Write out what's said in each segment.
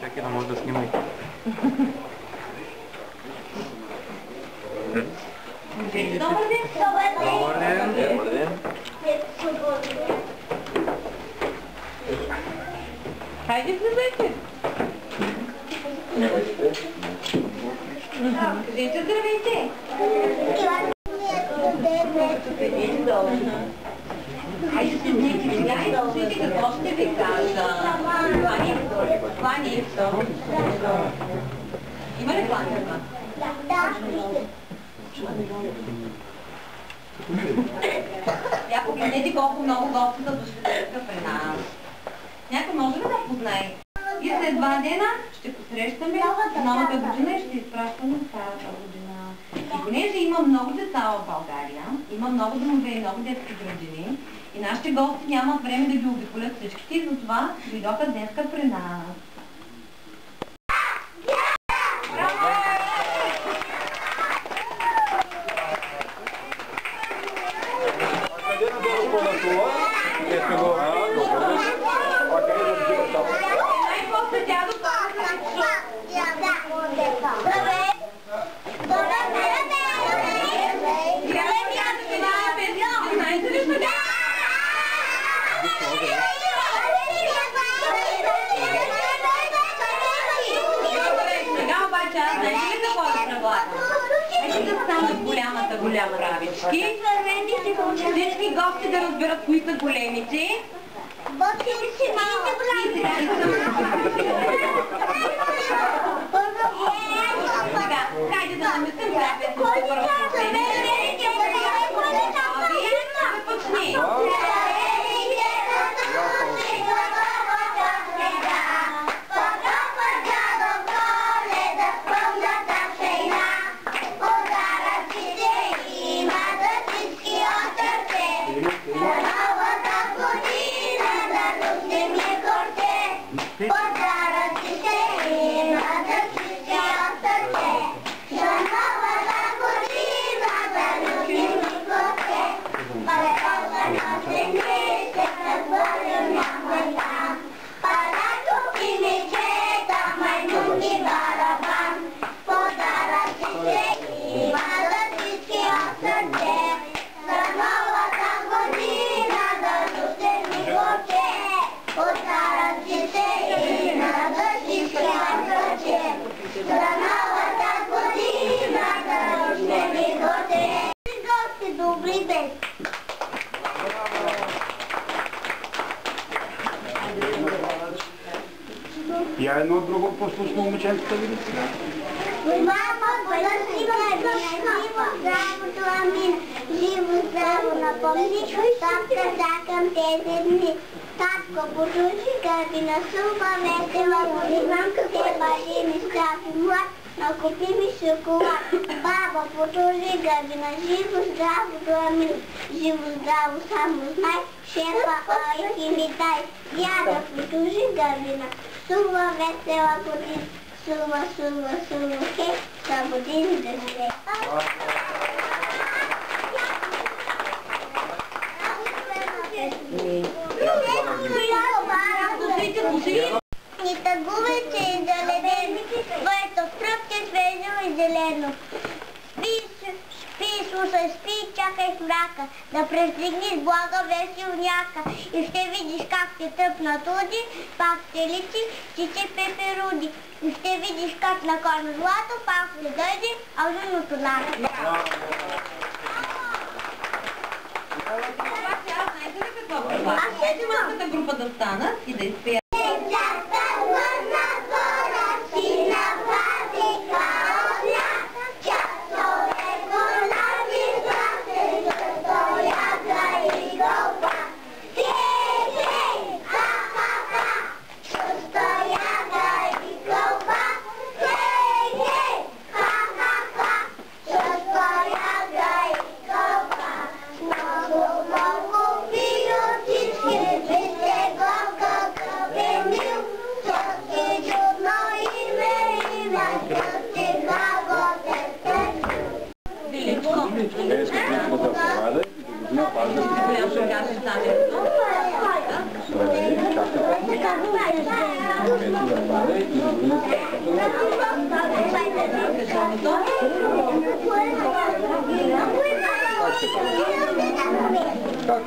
Чакай да може да снимай. Добър ден! Добър ден! Добър ден! Хайде влезайте! Кажете здравейте! Хайде седнете сега и слушайте какво ще ви кажа. Това ни е второ. Има ли планка? Да. Я погледнете колко много гости са дошли при нас. Някой може ли да познае? И след 2 дена ще посрещаме новата година и ще изпращаме старата година. И понеже има много деца в България, има много домове и много детски градини, и нашите гости нямат време да ги обиколят всичките, и затова дойдоха днеска при нас. Най-после дядо голяма правички. Всички гости да разберат кои са големите. Сега, хайде да намислим правилно. Започни. Я едно друго послушно момиченцето види сега. Мама, живо, здраво, напомни, топка закъм тези дни. Татко, потуши гърдина, супа, весела, мамка се бажи ми страши млад, накупи ми шоколад. Баба, потуши гърдина, живо, здраво, дуамин, живо, здраво, само знай, шефа, ой, ти ми дай. Дяда, потуши гърдина, сува, весела година, сува, сува, сува, хей, са години да живее. И тъгувайте и зелено, твоето пръвче свежо и зелено. Спи, слушай, спи, чакай в мрака, да престигнеш блага веселняка. И ще видиш как те тръпнат уди, пак ще личи, че пеперуди. И ще видиш как на корно злато, пак ще дойде, а жъното лято. Хайде малката група да станат и да изпеят. Go, go, go, go, go, go, go. Как?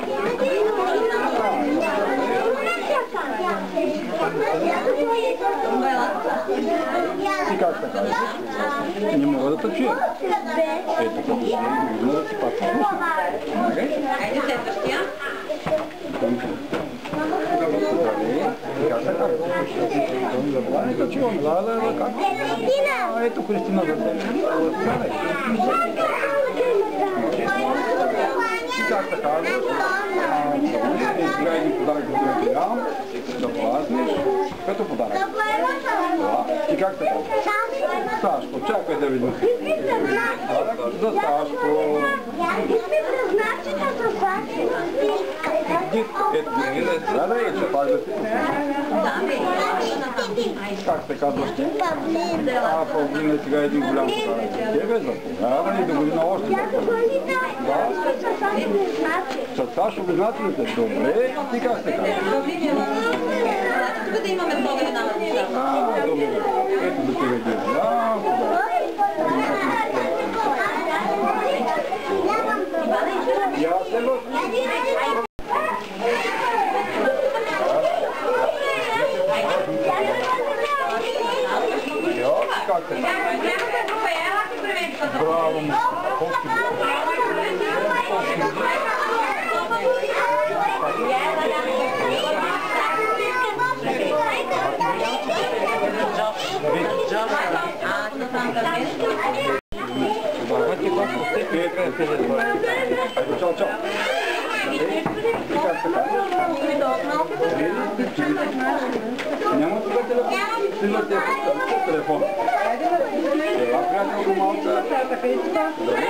И как така? Не мога да те чуя. Ето като не мога да ти пак послушам. Айде следващия. Как така? Не те чувам. Как? Ето Кристина за теб. И как така? Сега един подарък да ти дам, да пазниш, като подарък. И как така? Сашко, чакай да видим. За Сашко. Ето, гледай, че пак да си как се казваш ти? Павлина, сега един голям подарък. Тебе заповядай и до година още. С Сашо визнателите. Добре, ти как се казваш? Тук да имаме много имена на деца. Добре. Ето да ти веди. Я се как се? Браво! Чао, чао. Няма тук телефон. Снимате телефон. Ела, приятелко малка. Добре.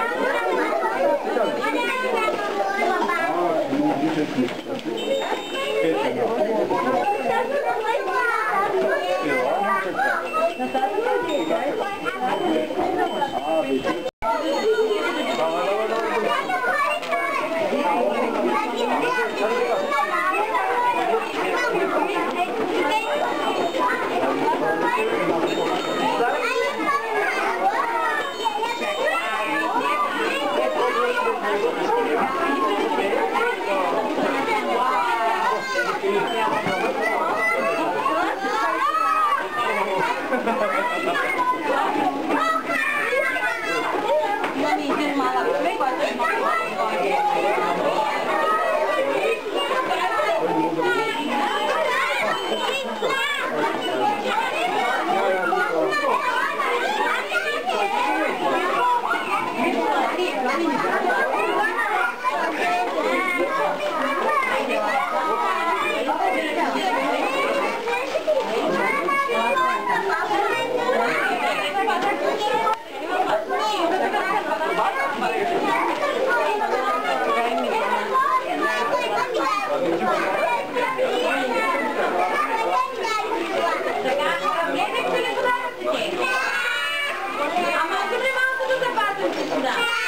Ама, къде малко да запазим тишина?